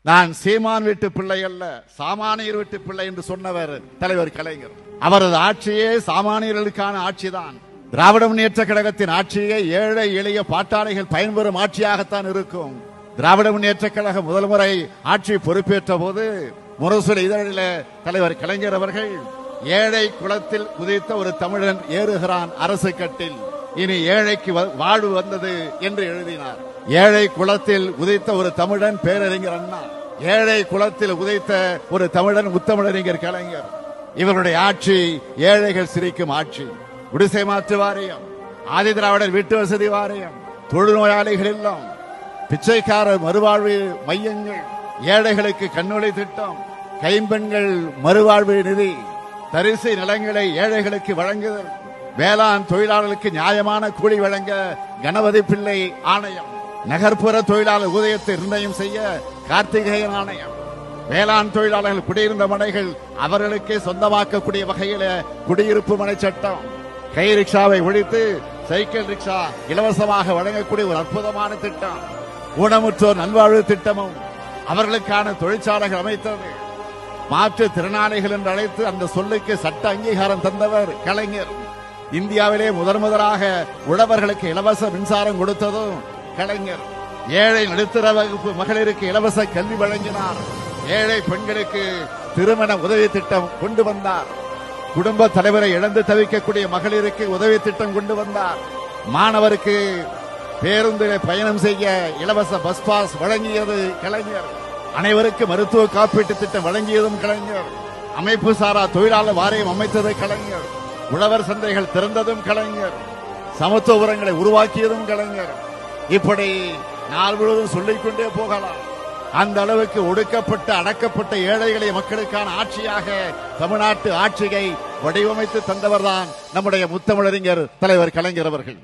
நான் சீமான் வீட்டு பிள்ளை அல்ல, சாமானியர் வீட்டு பிள்ளை என்று சொன்னவர் தலைவர் கலைஞர். அவரது ஆட்சியே சாமானியர்களுக்கான ஆட்சிதான். திராவிட முன்னேற்ற கழகத்தின் ஆட்சியே ஏழை எளிய பாட்டாளிகள் பயன்பெறும் ஆட்சியாகத்தான் இருக்கும். திராவிட முன்னேற்ற கழகம் முதல் முறை ஆட்சி பொறுப்பேற்ற போது முரசொலி இதழில தலைவர் கலைஞர் அவர்கள், ஏழை குளத்தில் உதித்த ஒரு தமிழன் ஏறுகிறான் அரசு கட்டில், இனி ஏழைக்கு வாழ்வு வந்தது என்று எழுதினார். ஏழை குளத்தில் உதித்த ஒரு தமிழன் பேரறிஞர் அண்ணா, ஏழை குளத்தில் உதித்த ஒரு தமிழன் முத்தமிழறிஞர் கலைஞர். இவருடைய ஆட்சி ஏழைகள் சிரிக்கும் ஆட்சி. குடிசை மாற்று வாரியம், ஆதி திராவிடர் வீட்டு வசதி வாரியம், தொழுநோயாளிகள் இல்லம், பிச்சைக்காரர் மறுவாழ்வு மையங்கள், ஏழைகளுக்கு கண்ணொளி திட்டம், கைம்பெண்கள் மறுவாழ்வு நிதி, தரிசு நிலங்களை ஏழைகளுக்கு வழங்குதல், வேளாண் தொழிலாளர்களுக்கு நியாயமான கூலி வழங்க கணபதி பிள்ளை ஆணையம், நகர்ப்புற தொழிலாளர் ஊதியத்தை நிர்ணயம் செய்ய கார்த்திகேயன் ஆணையம், வேளாண் தொழிலாளர்கள் குடியிருந்த மனைகள் அவர்களுக்கே சொந்தமாக்கக்கூடிய வகையில குடியிருப்பு மனை சட்டம், கை ரிக்ஷாவை ஒழித்து சைக்கிள் ரிக்ஷா இலவசமாக வழங்கக்கூடிய ஒரு அற்புதமான திட்டம், ஊனமுற்றோர் நல்வாழ்வு திட்டமும் அவர்களுக்கான தொழிற்சாலைகள் அமைத்தது, மாற்றுத் திறனாளிகள் என்று அழைத்து அந்த சொல்லுக்கு சட்ட அங்கீகாரம் தந்தவர் கலைஞர். இந்தியாவிலே முதலாக உழவர்களுக்கு இலவச மின்சாரம் கொடுத்ததும் கலைஞர். ஏழை நடுத்தர வகுப்பு மகளிருக்கு இலவச கல்வி வழங்கினார். ஏழை பெண்களுக்கு திருமண உதவி திட்டம் கொண்டு வந்தார். குடும்ப தலைவரை இழந்து தவிக்கக்கூடிய மகளிருக்கு உதவி திட்டம் கொண்டு வந்தார். மாணவருக்கு பேருந்திலே பயணம் செய்ய இலவச பஸ் பாஸ் வழங்கியது கலைஞர். அனைவருக்கு மருத்துவ காப்பீட்டு திட்டம் வழங்கியதும் கலைஞர். அமைப்பு சாரா தொழிலாளர் வாரியம் அமைத்தது கலைஞர். உழவர் சந்தைகள் திறந்ததும் கலைஞர். சமத்துவ உரங்களை உருவாக்கியதும் கலைஞர். இப்படி நாள் முழுவதும் சொல்லிக்கொண்டே போகலாம். அந்த அளவுக்கு ஒடுக்கப்பட்ட அடக்கப்பட்ட ஏழைகளை மக்களுக்கான ஆட்சியாக தமிழ்நாட்டு ஆட்சியை வடிவமைத்து தந்தவர்தான் நம்முடைய முத்தமிழறிஞர் தலைவர் கலைஞர் அவர்கள்.